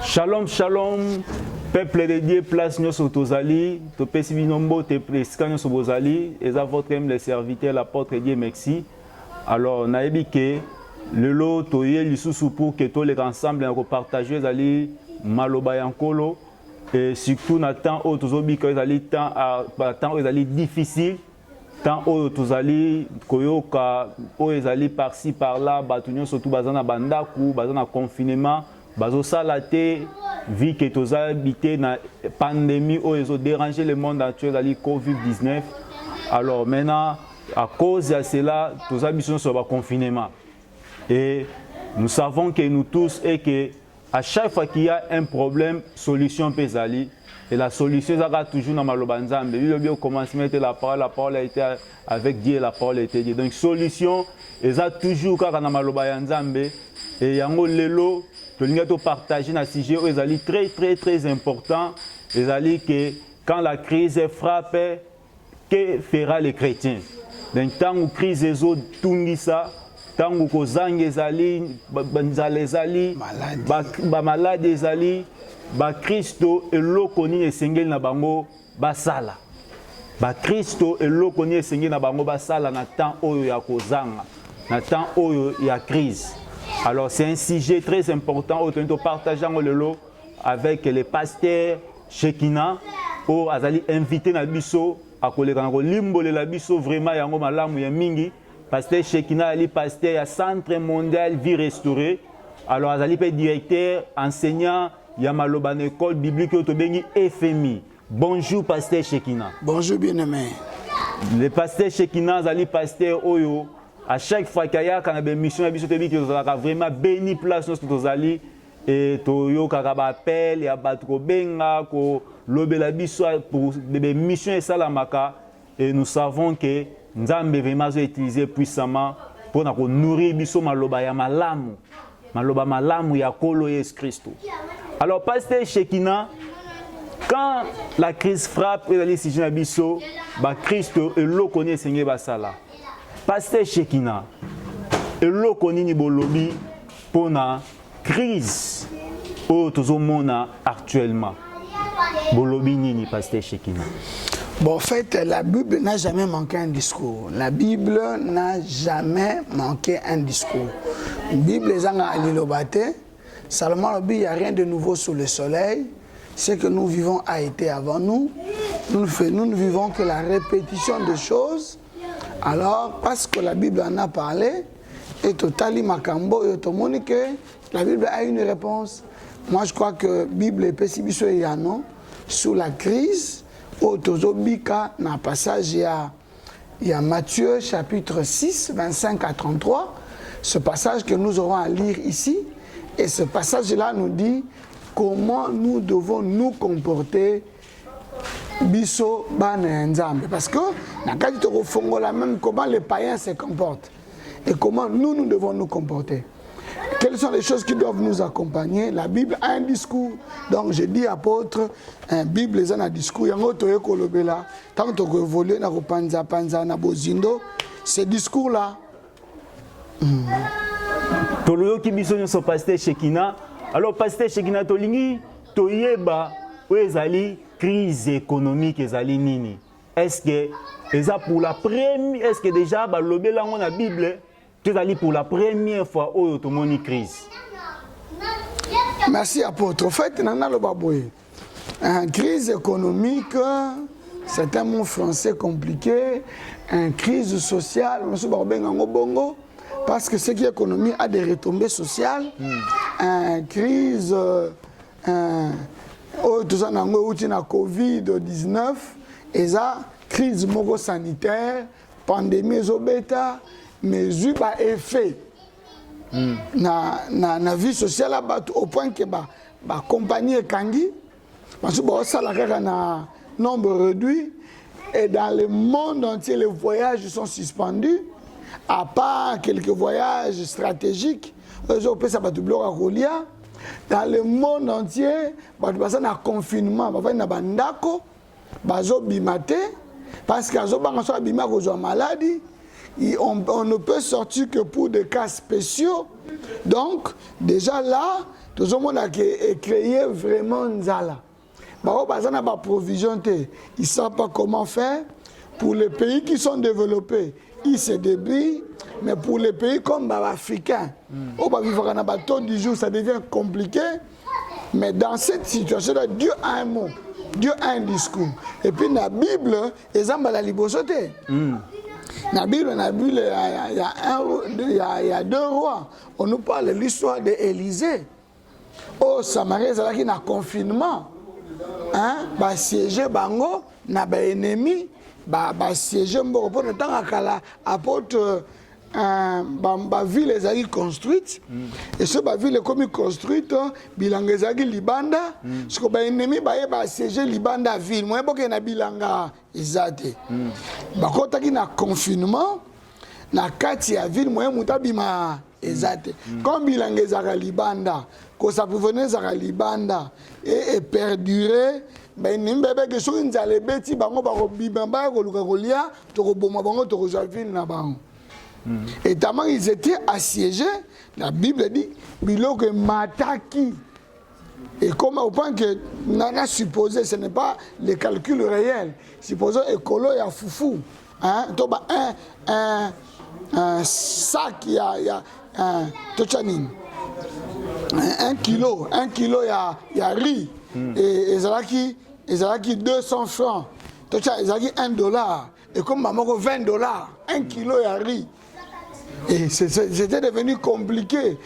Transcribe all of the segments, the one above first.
Shalom, shalom, peuple de Dieu, place nous sur Tozali, to pesi binombo te prescan sur Bozali, et à votre aime les serviteurs, l'apôtre Dieu merci. Alors, naebi ke le lot toye lisusu pour que tous les ensemble nous partager zali maloba yankolo et surtout na temps où tozobi que zali temps où zali difficile, temps où tozali koyoka où zali par-ci par-là, batunyo surtout bazana bandaku, bazana confinement. Bazo salate vu que tous habité na pandémie où ils ont dérangé le monde entier dans le Covid-19. Alors maintenant, à cause de cela, tous habitons sur le confinement. Et nous savons que nous tous et que à chaque fois qu'il y a un problème, solution peut aller. Et la solution sera toujours dans Malobanzambe. Il au commencement était la parole a été avec Dieu, la parole a été Dieu. Donc solution, ils ont toujours quand dans Malobanzambe et yango lelo. Nous avons partagé un sujet où ils très important. Ils ont dit que quand la crise frappe, que fera les chrétiens? Donc, tant que la crise est tout ça, tant que les gens sont malades, Christo et l'okoni et sengel na bango basala. Christo et l'okoni et sengel na bango basala na temps où il y a kozanga, na temps où il y a crise. Alors c'est un sujet très important où nous partageons le lot avec les pasteurs Shekina où azali invité na biso à kolekango limbole la biso vraiment yango malamu ya mingi. Pasteur Shekina ali pasteur ya Centre Mondial Vie Restaurée. Alors azali pe directeur enseignant ya maloba na école biblique au tobengi FMI. Bonjour pasteur Shekina. Bonjour bien-aimé. Le pasteur Shekina azali pasteur oyo. À chaque fois qu'il y a une mission, il y a vraiment béni place nous allons et toyo kakaba appel ya batko benga ko lobela biso pour des missions et salamaka et nous savons que Nzambe vraiment utilisé puissamment pour nourrir biso maloba ya malamu ya kolo Yesu Christo. Alors pasteur Shekina, quand la crise frappe et les sujets biso ba Christo et l'eau connaît Seigneur basala. Pasteur Shekina, et l'okoni ni bolobi pour la crise où tout monde actuellement. Bolobi ni Pasteur Shekina. Bon, en fait, la Bible n'a jamais manqué un discours. La Bible n'a jamais manqué un discours. La Bible est en l'ilobate. Seulement, il n'y a rien de nouveau sous le soleil. Ce que nous vivons a été avant nous. Nous ne vivons que la répétition de choses. Alors, parce que la Bible en a parlé, et totali makambo, et tout que la Bible a une réponse. Moi, je crois que la Bible est pessimistique sur la crise. Au Tozobika, dans le passage, il y a Matthieu chapitre 6, 25 à 33. Ce passage que nous aurons à lire ici. Et ce passage-là nous dit comment nous devons nous comporter. Biso bana nzambe parce que na kati to fongola même comment les païens se comportent et comment nous devons nous comporter. Quelles sont les choses qui doivent nous accompagner? La Bible a un discours. Donc je dis apôtre, un Bible est un discours. Yango toye kolobela tant to évoluer na panza na bozindo ce discours là. Toloyo ki biso nyo so pasteur Shekina. Alors pasteur Shekina tolingi toyeba oezali crise économique ezali nini? Est-ce que pour la première, est-ce que déjà balobé là dans la Bible ezali pour la première fois où tout monde crise? Merci apôtre. En fait, nana lo baboye. Une crise économique, c'est un mot français compliqué. Une crise sociale, monsieur Barbenga bongo, parce que ce qui est économie a des retombées sociales. Une crise tout ça na Covid-19 et ça crise sanitaire pandémie zobeta mais ba effet na vie sociale au point que ba compagnie kangi parce que ça la na nombre réduit et dans le monde entier les voyages sont suspendus à part quelques voyages stratégiques ça va doubler à Rolia. Dans le monde entier, il y a un confinement, il y a un bandako, il y a un bimate, parce que les gens sont maladie, on ne peut sortir que pour des cas spéciaux. Donc, déjà là, tout le monde a créé vraiment Nzala. Par exemple, la provision, ils ne savent pas comment faire. Pour les pays qui sont développés, ils se débrouillent. Mais pour les pays comme les Africains, au taux du jour, ça devient compliqué. Mais dans cette situation, Dieu a un mot, Dieu a un discours. Et puis, dans la Bible, ils ont la liberté. Dans la Bible, il y a deux rois. On nous parle de l'histoire d'Élisée. Au Samarie, il y a un confinement. Bah siéger bango na ba ennemi ba siéger mboko pour le temps akala apôtre ba ville ezali construite et ce ba ville comme construite bilanga ezali libanda ce que ba ennemi ba siéger libanda ville moi boke na bilanga ezate ba kotaki na confinement na kati ya ville moi mutabima ezate comme bilanga ezaka libanda que ça pouvait venir libanda et perdurer ben nimbe que so nzale beti bango bako bibamba ko luka kolia to ko boma bango to ko javine na bango et tellement ils étaient assiégés la Bible dit biloko mataki et comme au point que nana supposé ce n'est pas les calculs réels supposons écolo ya foufou to ba un sac ya un tochanine 1 kilo il y a riz et ezalaki 200 francs ezalaki $1 et comme maman $20 1 kilo il y a riz et c'était devenu compliqué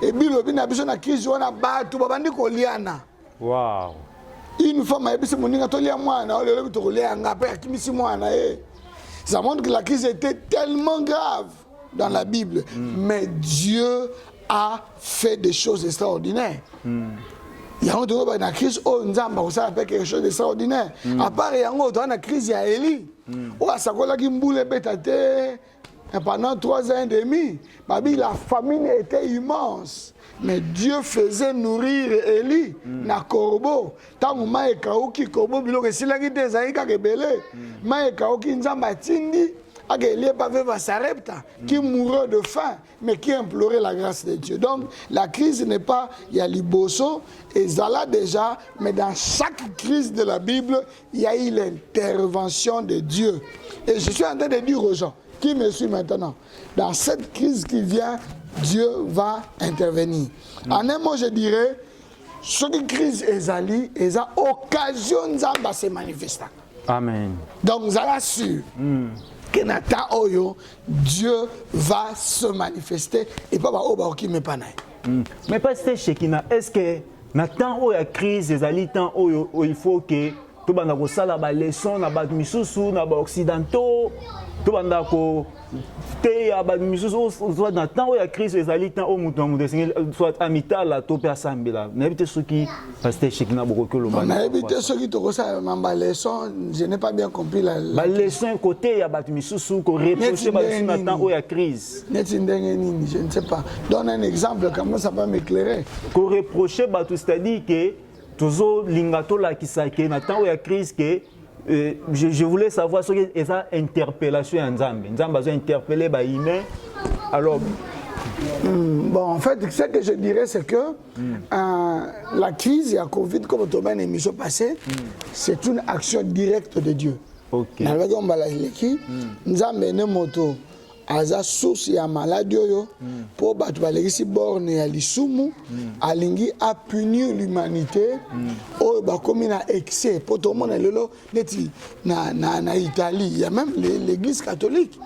et bilobi na biso na crise wana batu babandi koliana wow une fois ma biso moninga tolia mwana ole lobi to kolia ngapa kimisi mwana ça montre que la crise était tellement grave dans la Bible mais Dieu a fait des choses extraordinaires. Il y a une crise où nous avons fait quelque chose d'extraordinaire. À part il y a une crise, il y a Élie. Où à Sakola qui mboule bétate pendant 3 ans et demi. La famine était immense. Mais Dieu faisait nourrir Élie na corbeau. Tant que ma ekauki corbeau biloko silaki te zaika kebele. Ma ekauki nzamba tindi. Qui mourait de faim, mais qui implorait la grâce de Dieu. Donc, la crise n'est pas, il y a l'Iboso, et Zala déjà, mais dans chaque crise de la Bible, il y a eu l'intervention de Dieu. Et je suis en train de dire aux gens, qui me suit maintenant, dans cette crise qui vient, Dieu va intervenir. En un mot, je dirais, cette crise est Zali, et ça occasion de se manifester. Amen. Donc, Zala sûr. Que Nathan Oyo, Dieu va se manifester et pas Oba qui me panay. Mais pasteur Shekina, est-ce que Nathan Oyo crise des alitant Oyo il faut que tout banda ko sala ba leçon na ba misusu na ba occidentaux tout banda ko te ya ba misusu soit Nathan Oyo crise des alitant au mutu soit amital to pe asambela na éviter ce qui pasteur Shekina boko ko lo na éviter ce qui to ko sa ba leçon je n'ai pas bien compris la leçon côté ya ba misusu ko reprocher ba Nathan Oyo crise net ndenge nini je ne sais pas donne un exemple comment ça va m'éclairer ko reprocher ba tout c'est-à-dire que toujours lingato la kisake Nathan Oyo crise que je voulais savoir ce que est interpellation en Nzambe. Nzambe a interpellé les humains. Alors bon, en fait, ce que je dirais, c'est que la crise et la Covid, comme on a une émission passée, c'est une action directe de Dieu. Ok. Nzambe ne moto aza source ya maladie yo pour battre balekisi borne ya lisumu alingi a punir l'humanité o ba komi na excès pour tout le monde lelo neti na Italie il y a même l'église catholique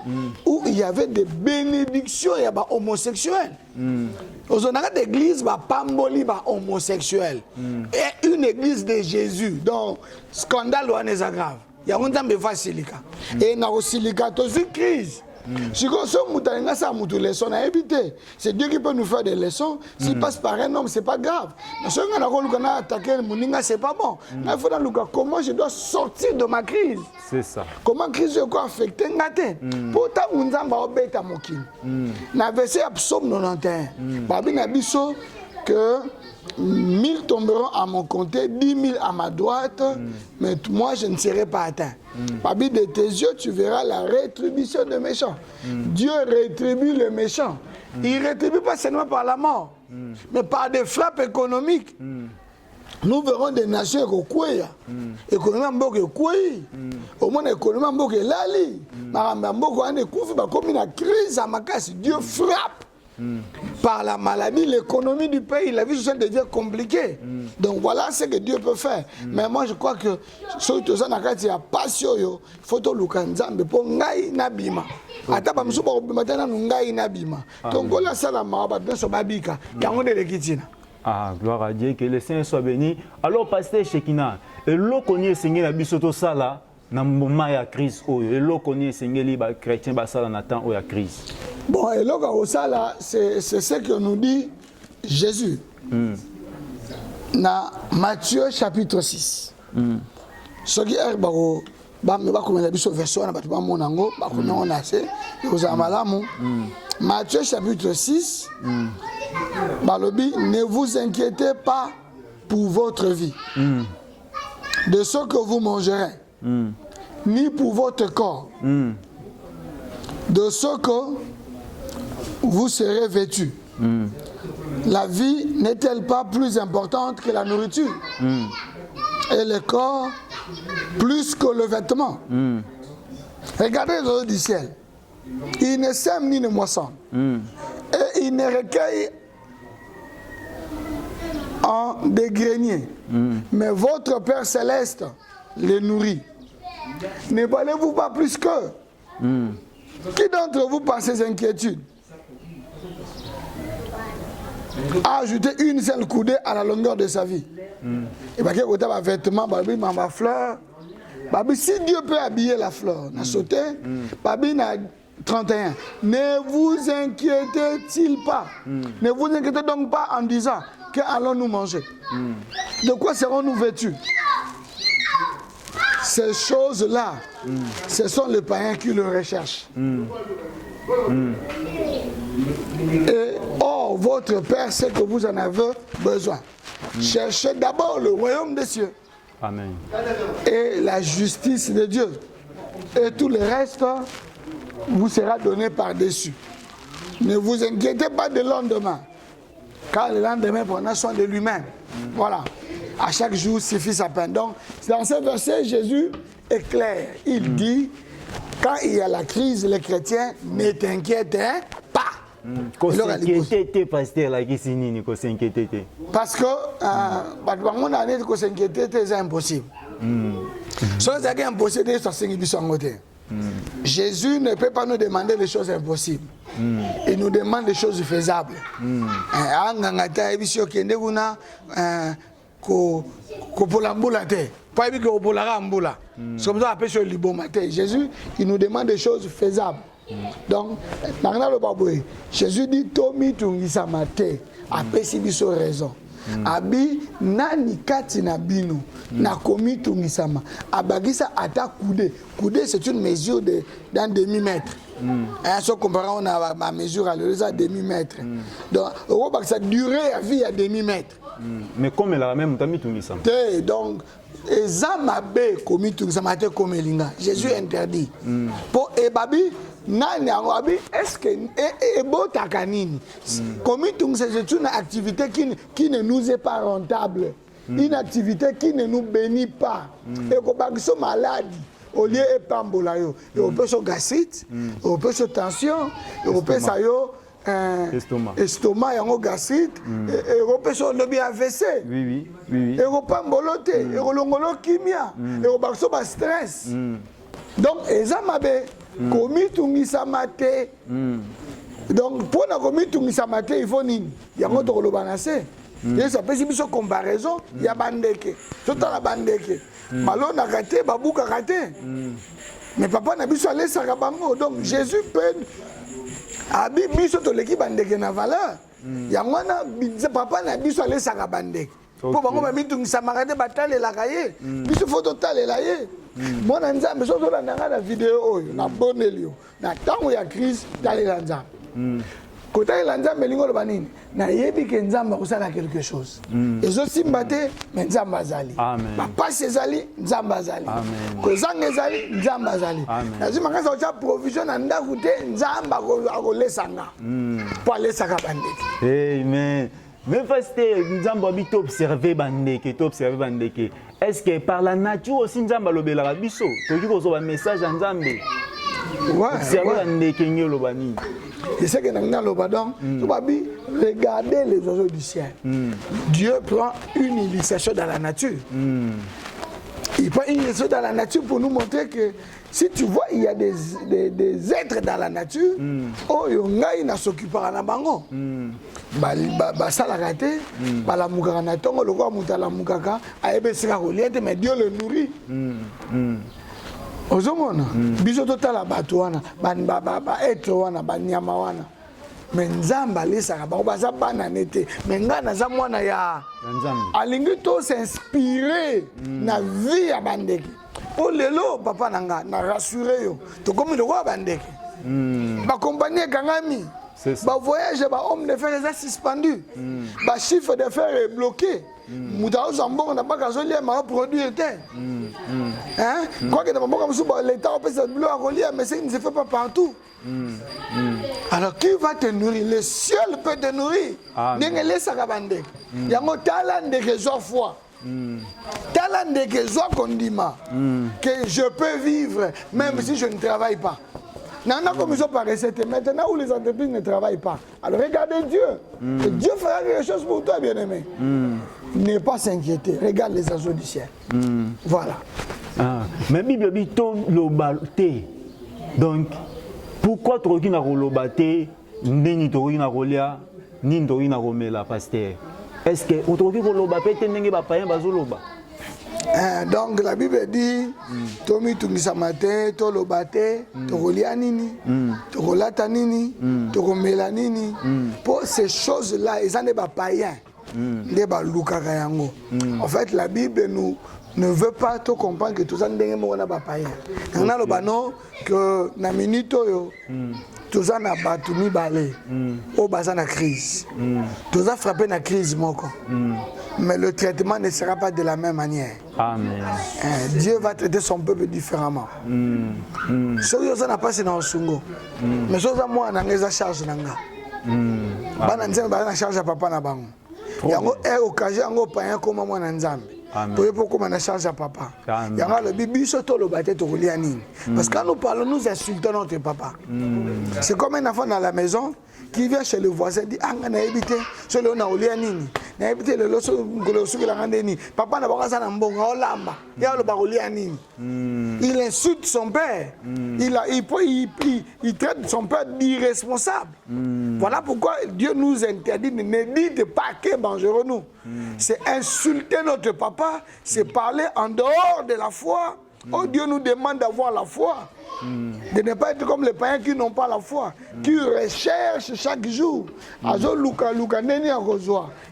où il y avait des bénédictions ya ba homosexuels ozonaka d'église ba pamboli ba homosexuels et une église de Jésus donc scandale wana eza grave ya nzambe facilika et na osilika to une crise. Si c'est Dieu qui peut nous faire des leçons. S'il passe par un homme, c'est pas grave. Mais si on a attaqué le Moninga, c'est pas bon. Il faut comment je dois sortir de ma crise. C'est ça. Comment crise je dois affecter Ngate. Pourtant, on a obéi à Mokin. Dans le verset Psaume 91, Babi Nabiso que 1000 tomberont à mon côté, 10 000 à ma droite, mais moi je ne serai pas atteint. Parmi de tes yeux, tu verras la rétribution des méchants. Dieu rétribue les méchants. Il ne rétribue pas seulement par la mort, mais par des frappes économiques. Nous verrons des nations qui ont économiquement au moins économiquement lali. Comme une crise à ma casse, Dieu frappe. Par la maladie, l'économie du pays, la vie sociale devient compliquée. Donc voilà ce que Dieu peut faire. Mais moi je crois que surtout ça, il y a passion, il faut que nous pour ngai nabima. Ataba msuba obimatana ngai nabima. Donc voilà ça la maba bien so babika. Yango de lekitina. Ah, gloire à Dieu, que le Seigneur soit béni. Alors, pasteur Shekina, et l'eau qu'on y est Seigneur, la bisoto ça là, dans le moment de crise, et l'eau qu'on y est Seigneur, les chrétiens, ça là, n'attend où il y a crise. Bon, et l'eau qu'on ça là, c'est ce que nous dit Jésus. Dans Matthieu chapitre 6. Ce qui est, Matthieu chapitre 6. Balobi, ne vous inquiétez pas pour votre vie, de ce que vous mangerez, ni pour votre corps, de ce que vous serez vêtu. La vie n'est-elle pas plus importante que la nourriture, et le corps plus que le vêtement? Regardez les oiseaux du ciel. Ils ne sèment ni ne moissonnent, et ils ne recueillent en des greniers. Mais votre Père Céleste les nourrit. Ne valez-vous pas plus qu'eux? Qui d'entre vous, par ces inquiétudes, a ajouté une seule coudée à la longueur de sa vie? Et bien, quand on vêtement, ma fleur, si Dieu peut habiller la fleur, on a sauté, 31. Ne vous inquiétez-il pas? Ne vous inquiétez donc pas en disant: que allons-nous manger? De quoi serons-nous vêtus? Ces choses-là, ce sont les païens qui le recherchent. Et or, votre Père sait que vous en avez besoin. Cherchez d'abord le royaume des cieux. Amen. Et la justice de Dieu. Et tout le reste vous sera donné par-dessus. Ne vous inquiétez pas de lendemain, car le lendemain prendra soin de lui-même. Voilà. À chaque jour suffit sa peine. Donc, dans ce verset, Jésus est clair. Il dit, quand il y a la crise, les chrétiens, ne t'inquiète pas. Parce que, c'est impossible. C'est impossible, Jésus ne peut pas nous demander des choses impossibles. Il nous demande des choses faisables. Jésus, il nous demande des choses faisables. Donc, Jésus dit Tomi tungisa mate, apesi biso raison. Abi nani kati na bino na komi tungisama abagisa ata coudé c'est une mesure d'un demi-mètre. Si on compare ma mesure à l'autre, demi-mètre. Donc ça durée à vie à demi-mètre. Mais comme elle a même tami tungisama. Donc ezamabe komi tungisama te comme linga. Jésus interdit. Pour ebabi nani awabi est-ce que ebotaka nini? Komitung c'est une activité qui ne nous est pas rentable, une activité qui ne nous bénit pas. Et qu'on sont malades au lieu de pambola yo, et on peut se gastrite, on peut se tension, et on peut ça yo estomac yango gastrite, et on peut se lobby AVC. Oui. Et on pambolote, et on longolo kimia, et on peut se stress. Donc ezamabe komi tungisa mate. Donc pour na komi tungisa mate il faut nini? Yango to lobanase. Et ça peut être une comparaison, il y a bandeke. Tout la bandeke. Malo na kate babuka kate. Mais papa na biso aller sakabango. Donc Jésus peut abi biso to leki bandeke na valeur. Yango na papa na biso aller sakabandeke. Pour bango ba mitungisa makate batale la kaye. Biso photo tale la ye. Moi, je suis la vidéo, na bonelio, na tango ya crise, tali la nzambe. kota la nzambe lingo lo banini na yebi ke nzamba kosala quelque chose ezo simba te mais nzamba azali ba passe ezali nzamba azali ko zanga ezali nzamba azali lazima kaza ocha provision na ndaku te nzamba akolesanga po alesaka bandeke amen. Mais pasteur, nzamba bito observer bandeke, to observer bandeke. Est-ce que par la nature aussi nzamba lobela biso? To ki kozo ba message en nzambe. Observer bandeke nyolo bani. Et c'est que dans le badon, regardez les oiseaux du ciel. Dieu prend une initiation dans la nature. Il prend une initiation dans la nature pour nous montrer que si tu vois, il y a des êtres dans la nature, oh, il n'a s'occupera na bango. Ça l'a raté, la moukaka na tongo, le roi moutala moukaka, a ebe sera relié, mais Dieu le nourrit. Ozomona biso totala bato wana être wana banyama wana mais nzamba lesaka bango baza bana nete mais nga naza mwana ya alingi to s'inspirer na vie ya bandeke po lelo papa nanga na rassurer yo tokomi lokwa bandeke ba compagnie kangami ba voyage ba homme de fer est suspendu ba chiffre de fer est bloqué muta ozambongo na baka zolia ma produire te hein quoi que dans mboka musu l'état opesa bleu à relier mais ça ne se fait pas partout alors qui va te nourrir? Le ciel peut te nourrir ndenge saka bandeke yango talande que zo foi talande que zo kondima que je peux vivre même si je ne travaille pas. Nana commission par recette. Maintenant où les entreprises ne travaillent pas. Alors regardez Dieu. Et Dieu fera quelque chose pour toi, bien-aimé. Ne pas s'inquiéter. Regarde les oiseaux du ciel. Voilà. Mais Bible dit lobaté. Donc, pourquoi tu as lobaté, ni tu as rolia, ni tu as romela, pasteur? Est-ce que tu as lobaté, tu n'as pas loba? Donc la Bible dit Tomi tungisa matin, to lobate, to rolia nini, to rolata nini, to romela nini. Pour ces choses-là, ils sont des païens. Des balukaka yango. En fait, la Bible ne veut pas te comprendre que tout ça n'est pas païen. On a le bano que na minute yo tout ça n'a pas tout mis balé. Au bazar na crise. Tout ça frappé na crise moko. Mais le traitement ne sera pas de la même manière. Amen. Dieu va traiter son peuple différemment. Ce que ça n'a pas c'est dans le sungo. Mais ce que moi na ngeza charge nanga. Bana nzembe bana charge à papa na bango. Yango occasion yango païen comme moi na nzambe. Pourquoi on a charge à papa? Il y a le bibi surtout le bâtiment de Rolianine. Parce que quand nous parlons, nous insultons notre papa. C'est comme un enfant dans la maison qui vient chez le voisin et dit ah, on a habité sur le Rolianine. On a habité le loso de la Randénie. Papa n'a pas ça bon, on lamba. Il y a le Rolianine. Il insulte son père. Il traite son père d'irresponsable. Voilà pourquoi Dieu nous interdit de ne dites pas que dangereux nous. C'est insulter notre papa, c'est parler en dehors de la foi. Oh, Dieu nous demande d'avoir la foi. De ne pas être comme les païens qui n'ont pas la foi, qui recherchent chaque jour.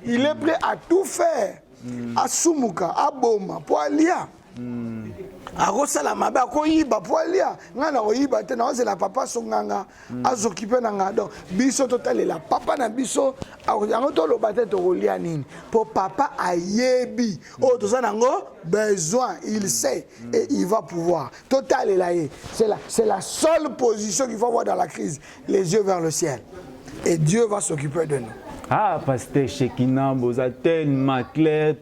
Il est prêt à tout faire. À Sumuka, à Boma, pour Alia. Arosala mabe akoyiba poalia ngana oyiba te na ozela papa songanga azokipe nanga donc biso totalela papa na biso yango to lobate to rolia nini pour papa ayebi o to sanango besoin il sait et il va pouvoir totalela ye c'est la seule position qu'il faut avoir dans la crise, les yeux vers le ciel et Dieu va s'occuper de nous. Ah, pasteur Shekina, boza tellement clair,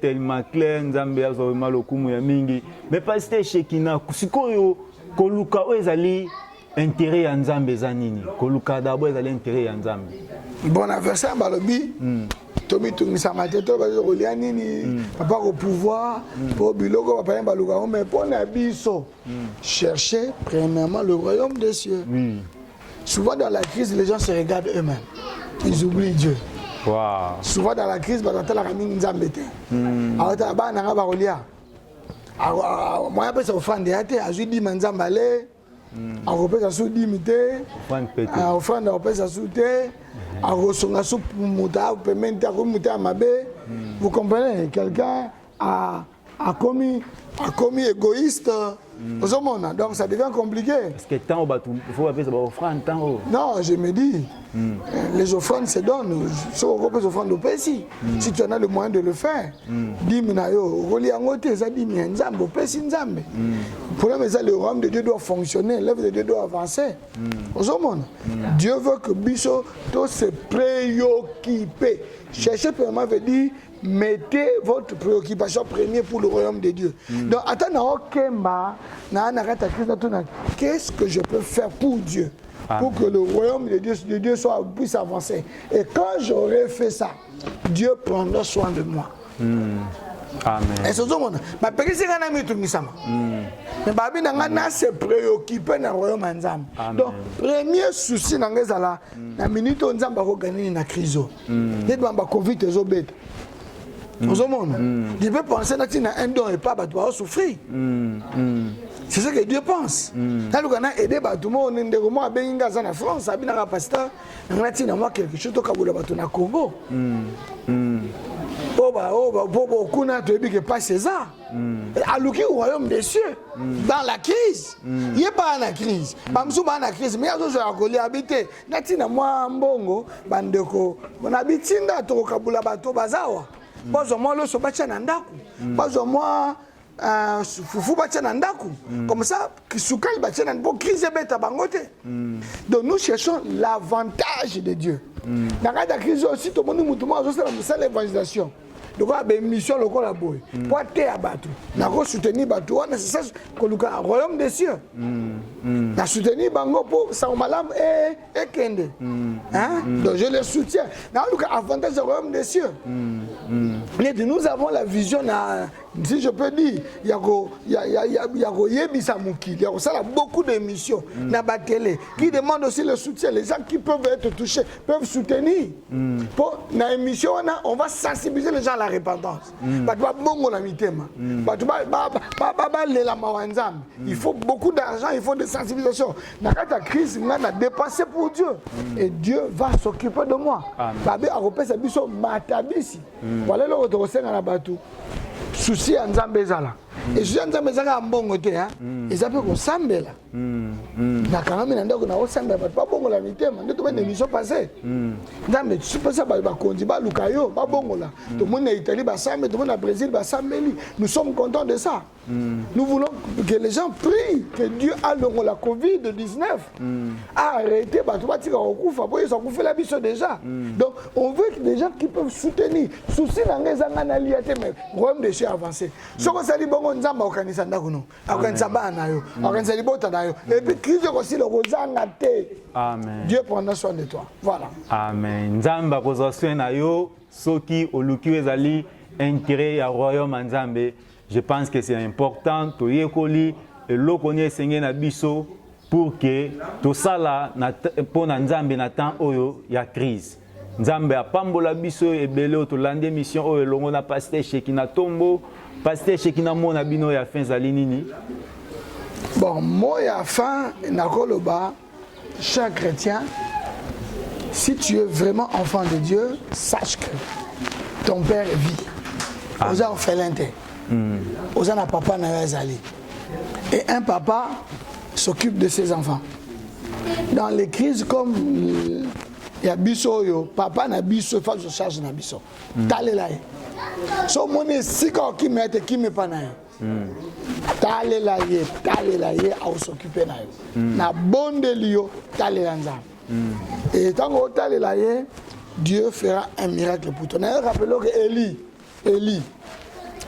nzambe azo malokumu ya mingi. Mais pasteur Shekina, kusikoyo koluka ezali intérêt ya nzambe zanini. Koluka d'abord ezali intérêt ya nzambe. Bon adversaire balobi. Tomi tungisa mateto bazo kolia nini. Papa au pouvoir pour biloko papa baluka mais pour na biso. Chercher premièrement le royaume des cieux. Souvent dans la crise les gens se regardent eux-mêmes. Ils oublient Dieu. Wow. Souvent dans la crise, bah la famille nous embête. Alors t'as pas n'anga barolia. Moi après ça offrande yate, azu di manzambale. Arope ça sous dimité. Offrande arope ça sous té. Arosonga sous muta, pementa ko muta mabe. Vous comprenez? Quelqu'un a a commis égoïste. Donc ça devient compliqué. Parce que temps, il faut appeler ça offrande. Non, je me dis, les offrandes se donnent. Si tu en as le moyen de le faire, dis-moi, le problème est que le royaume de Dieu doit fonctionner, l'œuvre de Dieu doit avancer. Dieu veut que Bisso se préoccupe. Chercher premièrement veut dire mettez votre préoccupation première pour le royaume de Dieu. Donc, qu'est-ce que je peux faire pour Dieu? Pour que le royaume de Dieu puisse avancer. Et quand j'aurai fait ça, Dieu prendra soin de moi. Amen. Et c'est tout le monde. Mais parce que c'est un ami tout misama. Mais babi nanga se préoccuper dans le royaume nzambe. Donc premier souci nanga zala na minute nzamba ko gagner na crise. Net bamba Covid ezobeta. Aux hommes, je peux penser que un don et pas tu vas souffrir. C'est ce que Dieu pense. Quand on a aidé tout le monde, on a bien en France, on a pasteur, on a quelque chose au Congo. Beaucoup de pas César. Alors qu'il y a au royaume des cieux, dans la crise, il n'y a pas la crise. Pas la crise, mais il y a des gens qui habitent. Natina moi mbongo, bandeko, on habite dans le Kabula bato bazawa. Pas au moins le sobacha nandaku. Pas au moins fufu bacha nandaku. Comme ça, kisukal bacha nandaku crise beta bangote. Donc nous cherchons l'avantage de Dieu. Dans la crise aussi, tout le monde nous demande de l'évangélisation. Donc, il y a une mission locale pour te abattre. Pour soutenir le c'est ça que le royaume des cieux. Pour soutenir Bango pour Saomalam et Kende. Donc, je le soutiens. Dans le avantage du royaume des cieux. Nous avons la vision, si je peux dire, il y a beaucoup d'émissions dans la télé qui demandent aussi le soutien. Les gens qui peuvent être touchés peuvent soutenir. Pour l'émission, on va sensibiliser les gens à la repentance. Il faut beaucoup d'argent, il faut des sensibilisations. Dans la crise, on a dépensé pour Dieu. Et Dieu va s'occuper de moi. Voilà le retour à la bateau. Souci à Nzambezala. Et souci à Nzambezala à Mbongote, ils appellent au Sambela. Nakanami Nandako na Sambela, pas bon la mité, mais tout le monde émission passée. Nzambe, tu sais pas ça, Kondiba, Lukayo, pas bon là. Tout le monde est Italie, Bassambé, tout le monde est Brésil, Bassambeli. Nous sommes contents de ça. Nous voulons que les gens prient que Dieu a la Covid-19 a arrêté, ils ont fait la mission déjà. Donc on veut que des gens qui peuvent soutenir. Souci dans les analiatés, mais royaume de Dieu avancé. Ce qu'on s'est dit, bon, on a organisé ça, on a organisé ça, et puis crise aussi le rosangate. Amen. Dieu prendra soin de toi. Voilà. Amen. Nzamba kozwa soin na yo soki oluki ezali intérêt ya royaume Nzambe. Je pense que c'est important to yekoli elokoni esenge na biso pour que to sala na pona Nzambe na temps oyo ya crise. Nzambe apambola biso ebele to lande mission oyo longo na pasteur Shekina Tombo, pasteur Shekina mona bino ya fin zali nini. Bon, moi à fin nakoloba, cher chrétien, si tu es vraiment enfant de Dieu, sache que ton père vit. Aux orphelins, aux ana papa na yazali. Et un papa s'occupe de ses enfants. Dans les crises comme il y a biso yo, papa na biso, faut que je charge na biso. Talela. So moni siko qui mette qui me pana. Talela ye a s'occuper na yo. Na bonde lio talela nzam. Et tant que talela ye, Dieu fera un miracle pour toi. Rappelons que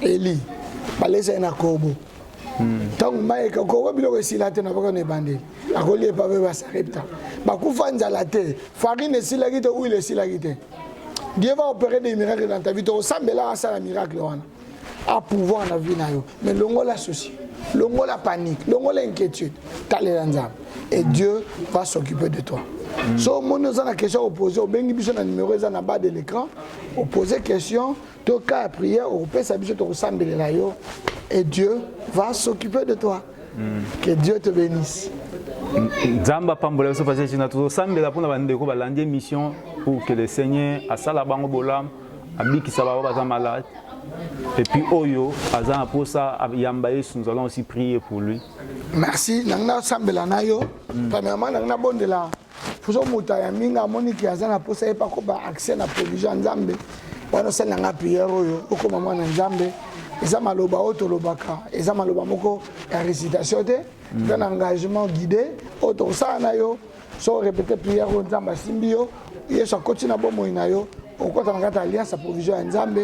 Élie, baleza na kobo. Tant maïka kobo bilo silate na bako ne bandeli. Akoli pa ba sarepta. Ba kufa nzala te, farine silagite ou il silagite. Dieu va opérer des miracles dans ta vie. Tu ressembles là à ça, un miracle. À pouvoir dans la vie. Mais l'on la souci, l'on la panique, l'on l'inquiétude. Et Dieu va s'occuper de toi. Si on a une question opposée, on a un numéro en bas de l'écran, on pose une question, tu as prière, on peut s'habiller, tu ressembles là. Et Dieu va s'occuper de toi. Que Dieu te bénisse. Zamba pambola so passer na to sambela pona bandeko balandi mission pour que le Seigneur asala bango bolam abiki saba ba malade Et puis Oyo, Azan pour ça, Yambaïs, nous allons aussi prier pour lui. Merci. Nanga sambela na yo. Premièrement, nanga bon de la. Fuso muta ya minga moniki azana pour ça pas ko ba accès na provision nzambe. Wana sala nanga prière oyo, oko mama na nzambe. Eza maloba oto lobaka, eza maloba moko ya récitation te, un engagement guidé, oto ça na yo, so répéter prière o nzamba simbio, yeso continue bomo ina yo. Au côté de l'alliance à provision à Nzambe,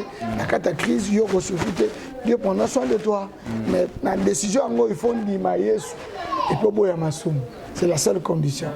la crise, il faut souffrir, Dieu prend soin de toi. Mais la décision, il faut dire Yesu et puis boya masum. C'est la seule condition.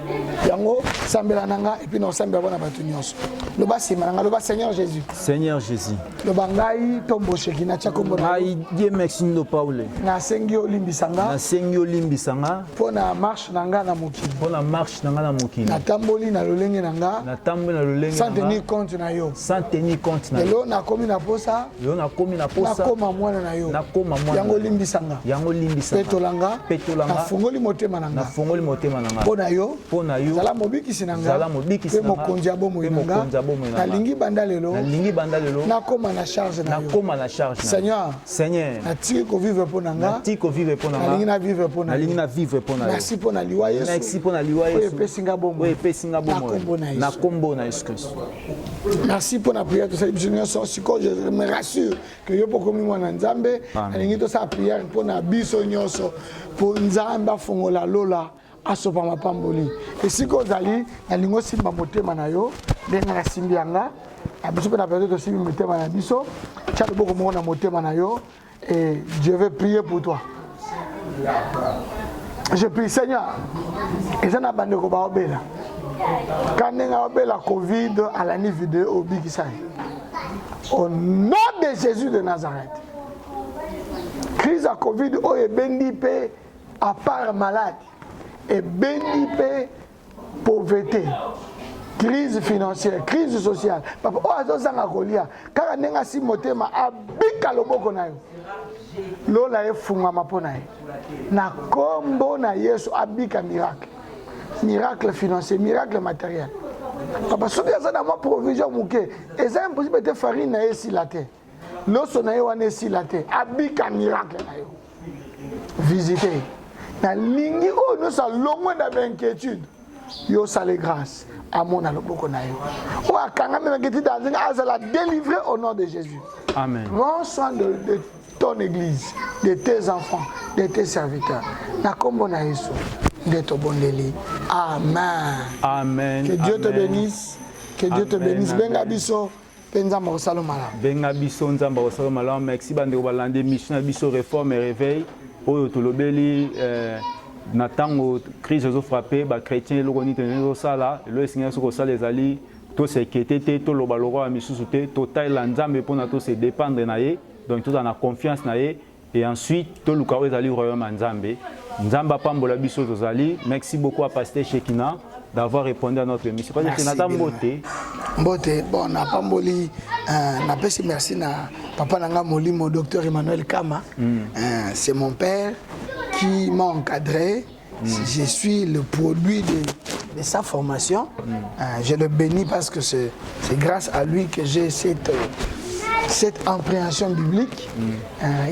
Yango sambela nanga et puis non sambela bona batunyos. Le bas simanga, le bas Seigneur Jésus. Seigneur Jésus. Le bangai tombo shekina chakombo. Ai Dieu merci ndo Paul. Na sengi olimbisanga. Na sengi olimbisanga. Pona marche nanga na mokili. Pona marche nanga na mokili. Na tamboli na lolenge nanga. Na tamboli na lolenge nanga. Sans tenir compte na yo. Sans tenir compte na yo. Lelo na komi na posa. Lelo na komi na posa. Na koma mwana na yo. Na koma mwana. Yango limbisanga. Yango limbisanga. Petolanga. Petolanga. Na fungoli motema nanga. Na fungoli motema nanga. Pona yo. Pona yo. Zala mobiki sinanga. Zala mobiki sinanga. Pe mokonzi abomo inanga. Na lingi bandalelo. Na lingi bandalelo. Na koma na charge na yo. Na koma na charge na. Seigneur. Seigneur. Na tiki ko vivre pona nga. Na tiki ko vivre pona nga. Na lingi na vivre pona. Na lingi na vivre pona. Merci pona liwa Yesu. Merci pona liwa Yesu. Oye pesinga bomo. Oye pesinga bomo. Na kombo na Yesu Christ. Merci pour la prière de cette génération. Je me rassure que yo poko mi mwana nzambe. Na lingi to sa prière pona biso nyoso. Pour nzamba fongola lola. Asopa mapamboli esiko zali na lingo simba motema na yo ndenga na simbianga abiso pe na période to simbi motema na biso tia le boko moko na motema na yo et je vais prier pour toi. Je prie Seigneur ezana bandeko ba obela kanenga obela Covid à la ni vidéo obikisai au nom de Jésus de Nazareth. Crise à Covid o ebendi pe à part malade et béni pauvreté, crise financière, crise sociale. Papa, oh azozanga kolia, kaka nenga si motema abika loboko na yo. Lola efunga mapona ye. Na kombo na Yesu abika miracle. Miracle financier, miracle matériel. Papa, soki azana ma provision muke, eza impossible te farine na ye si la terre. Loso na ye wane si la terre, abika miracle na yo. Visitez. Na lingi o no sa longo na inquiétude yo sale grâce à mon aloboko na yo o akanga me ngeti dans azala délivrer au nom de Jésus. Amen. Prends soin de ton église, de tes enfants, de tes serviteurs. Na kombo na Yesu de to bondeli. Amen. Amen. Que Dieu Amen. te bénisse. Que Dieu te bénisse. Benga biso penza mo salomala. Benga biso nzamba salomala. Merci bande balande mission biso réforme et réveil. Oyo tolobeli na tango crise zo frappé ba chrétien lo koni tenelo sala lo esinga soko sala ezali to sekete to loba loko misusu te to taila nzambe pona to se dépendre na ye donc to na confiance na ye et ensuite to luka ezali royaume nzambe nzamba pambola biso tozali. Merci beaucoup à pasteur Shekina d'avoir répondu à notre émission. Parce que nata mbote mbote bon na pamboli na pesi merci na papa nanga molimo docteur Emmanuel Kama. C'est mon père qui m'a encadré. Je suis le produit de sa formation. Je le bénis parce que c'est grâce à lui que j'ai cette appréhension biblique.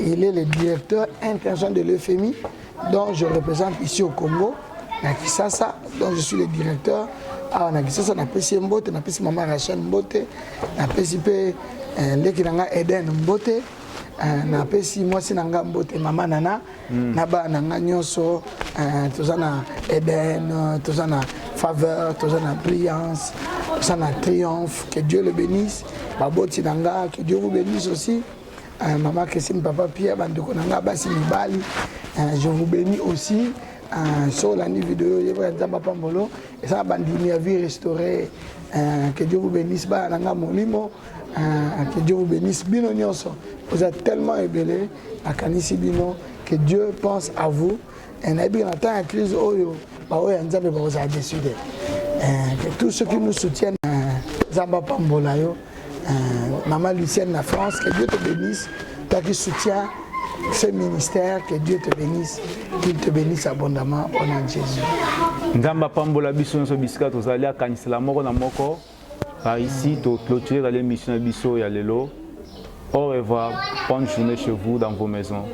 Il est le directeur international de l'EFMI dont je représente ici au Congo. Na Kisasa, donc je suis le directeur. Na Kisasa, na pesi Mbote, na pesi Maman Rachel Mbote, na pesi pe leki nanga Eden Mbote, na pesi mwasi nanga Mbote Mama Nana, na ba nanga nyoso, tozana Eden, tozana Faveur, tozana Brillance, tozana Triomphe. Que Dieu le bénisse. Baboti nanga, que Dieu vous bénisse aussi. Maman Christine, Papa Pierre, bandeko nanga basi mibali. Je vous bénis aussi. Sur la vidéo, je vais vous pambolo et ça va bandini à vie restaurée. Que Dieu vous bénisse, Nanga Molimo. Que Dieu vous bénisse, Bino Nyonso. Vous êtes tellement ébélés à Kanisi Bino que Dieu pense à vous. Et Nabi en temps de crise, Oyo, Nzambe vous a décidé. Que tous ceux qui nous soutiennent, Zamba Pambolayo, Maman Lucienne la France, que Dieu te bénisse, toi qui soutiens ce ministère, que Dieu te bénisse, qu'il te bénisse abondamment au nom de Jésus. Nzamba pambola biso so bisika tozali akanisela moko na moko par ici to clôturer l'émission biso ya lelo Au revoir, bonne journée chez vous dans vos maisons.